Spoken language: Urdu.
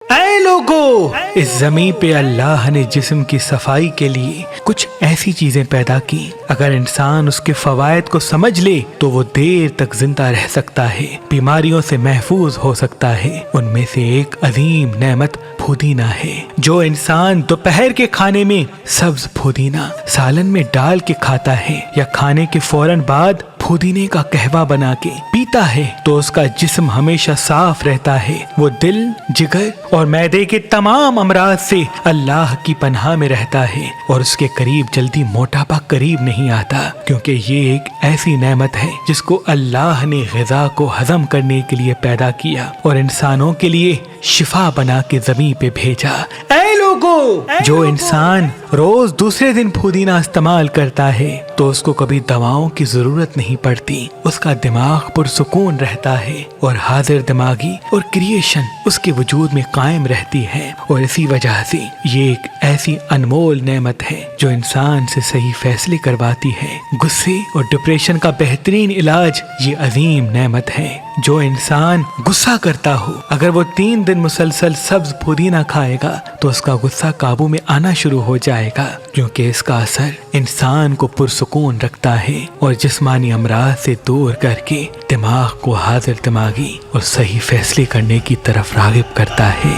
اے لوگو، اس زمین پہ اللہ نے جسم کی صفائی کے لیے کچھ ایسی چیزیں پیدا کی، اگر انسان اس کے فوائد کو سمجھ لے تو وہ دیر تک زندہ رہ سکتا ہے، بیماریوں سے محفوظ ہو سکتا ہے۔ ان میں سے ایک عظیم نعمت پودینہ ہے۔ جو انسان دوپہر کے کھانے میں سبز پودینہ سالن میں ڈال کے کھاتا ہے یا کھانے کے فوراً بعد پودینے کا قہوہ بنا کے پیتا ہے تو اس کا جسم ہمیشہ صاف رہتا ہے، وہ دل، جگر اور معدے کے تمام امراض سے اللہ کی پناہ میں رہتا ہے، اور اس کے قریب جلدی موٹاپا قریب نہیں آتا، کیونکہ یہ ایک ایسی نعمت ہے جس کو اللہ نے غذا کو ہضم کرنے کے لیے پیدا کیا اور انسانوں کے لیے شفا بنا کے زمین پہ بھیجا۔ اے لوگو، جو انسان روز دوسرے دن پودینہ استعمال کرتا ہے تو اس کو کبھی دواؤں کی ضرورت نہیں پڑتی، اس کا دماغ پرسکون رہتا ہے اور حاضر دماغی اور کریشن اس کے وجود میں قائم رہتی ہے، اور اسی وجہ سے یہ ایک ایسی انمول نعمت ہے جو انسان سے صحیح فیصلے کرواتی ہے۔ غصے اور ڈپریشن کا بہترین علاج یہ عظیم نعمت ہے۔ جو انسان غصہ کرتا ہو، اگر وہ 3 دن مسلسل سبز پودینہ کھائے گا تو اس کا غصہ قابو میں آنا شروع ہو جائے گا، کیونکہ اس کا اثر انسان کو پرسکون رکھتا ہے اور جسمانی امراض سے دور کر کے دماغ کو حاضر دماغی اور صحیح فیصلے کرنے کی طرف راغب کرتا ہے۔